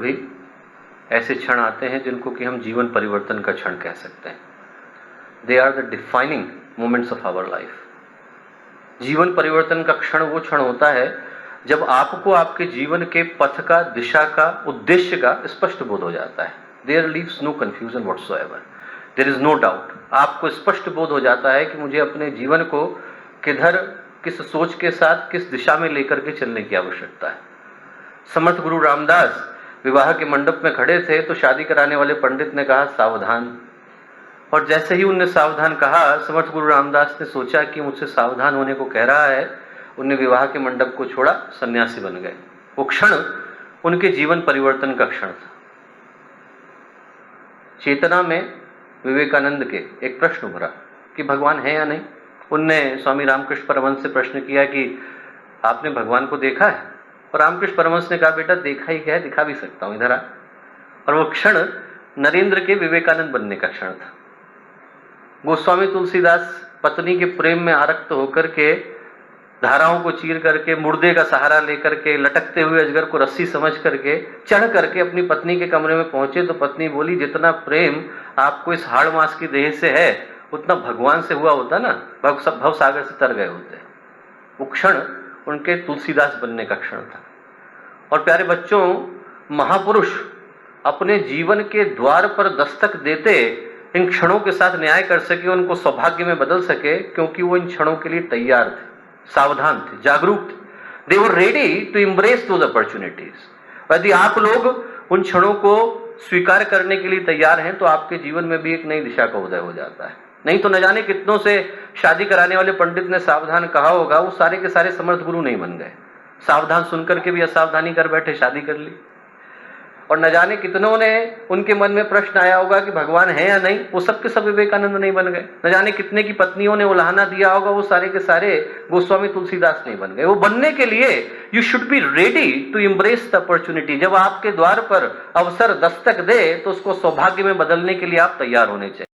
भी ऐसे क्षण आते हैं जिनको कि हम जीवन परिवर्तन का क्षण कह सकते हैं। They are the defining moments of our life. जीवन परिवर्तन का क्षण वो क्षण होता है जब आपको आपके जीवन के पथ का, दिशा का, उद्देश्य का स्पष्ट बोध हो जाता है। There leaves no confusion whatsoever, there is no doubt. आपको स्पष्ट बोध हो जाता है कि मुझे अपने जीवन को किधर, किस सोच के साथ, किस दिशा में लेकर के चलने की आवश्यकता है। समर्थ गुरु रामदास विवाह के मंडप में खड़े थे तो शादी कराने वाले पंडित ने कहा सावधान, और जैसे ही उनने सावधान कहा, समर्थ गुरु रामदास ने सोचा कि मुझसे सावधान होने को कह रहा है। उनने विवाह के मंडप को छोड़ा, सन्यासी बन गए। वो क्षण उनके जीवन परिवर्तन का क्षण था। चेतना में विवेकानंद के एक प्रश्न उभरा कि भगवान है या नहीं। उनने स्वामी रामकृष्ण परमहंस से प्रश्न किया कि आपने भगवान को देखा है? और रामकृष्ण परमहंस ने कहा बेटा देखा ही क्या है, दिखा भी सकता हूं, इधर आ। और वो क्षण नरेंद्र के विवेकानंद बनने का क्षण था। गोस्वामी तुलसीदास पत्नी के प्रेम में आरक्त होकर के, धाराओं को चीर करके, मुर्दे का सहारा लेकर के, लटकते हुए अजगर को रस्सी समझ करके चढ़ करके अपनी पत्नी के कमरे में पहुंचे तो पत्नी बोली जितना प्रेम आपको इस हाड़ मांस की देह से है उतना भगवान से हुआ होता ना, भव सागर से तर गए होते। वो क्षण उनके तुलसीदास बनने का क्षण था। और प्यारे बच्चों, महापुरुष अपने जीवन के द्वार पर दस्तक देते इन क्षणों के साथ न्याय कर सके, उनको सौभाग्य में बदल सके, क्योंकि वो इन क्षणों के लिए तैयार थे, सावधान थे, जागरूक थे। They were ready to embrace those opportunities. यदि आप लोग उन क्षणों को स्वीकार करने के लिए तैयार हैं तो आपके जीवन में भी एक नई दिशा का उदय हो जाता है। नहीं तो न जाने कितनों से शादी कराने वाले पंडित ने सावधान कहा होगा, वो सारे के सारे समर्थ गुरु नहीं बन गए। सावधान सुनकर के भी असावधानी कर बैठे, शादी कर ली। और न जाने कितनों ने, उनके मन में प्रश्न आया होगा कि भगवान है या नहीं, वो सब के सब विवेकानंद नहीं बन गए। न जाने कितने की पत्नियों ने उलाहना दिया होगा, वो सारे के सारे गोस्वामी तुलसीदास नहीं बन गए। वो बनने के लिए you should be ready to embrace the opportunity. जब आपके द्वार पर अवसर दस्तक दे तो उसको सौभाग्य में बदलने के लिए आप तैयार होने चाहिए।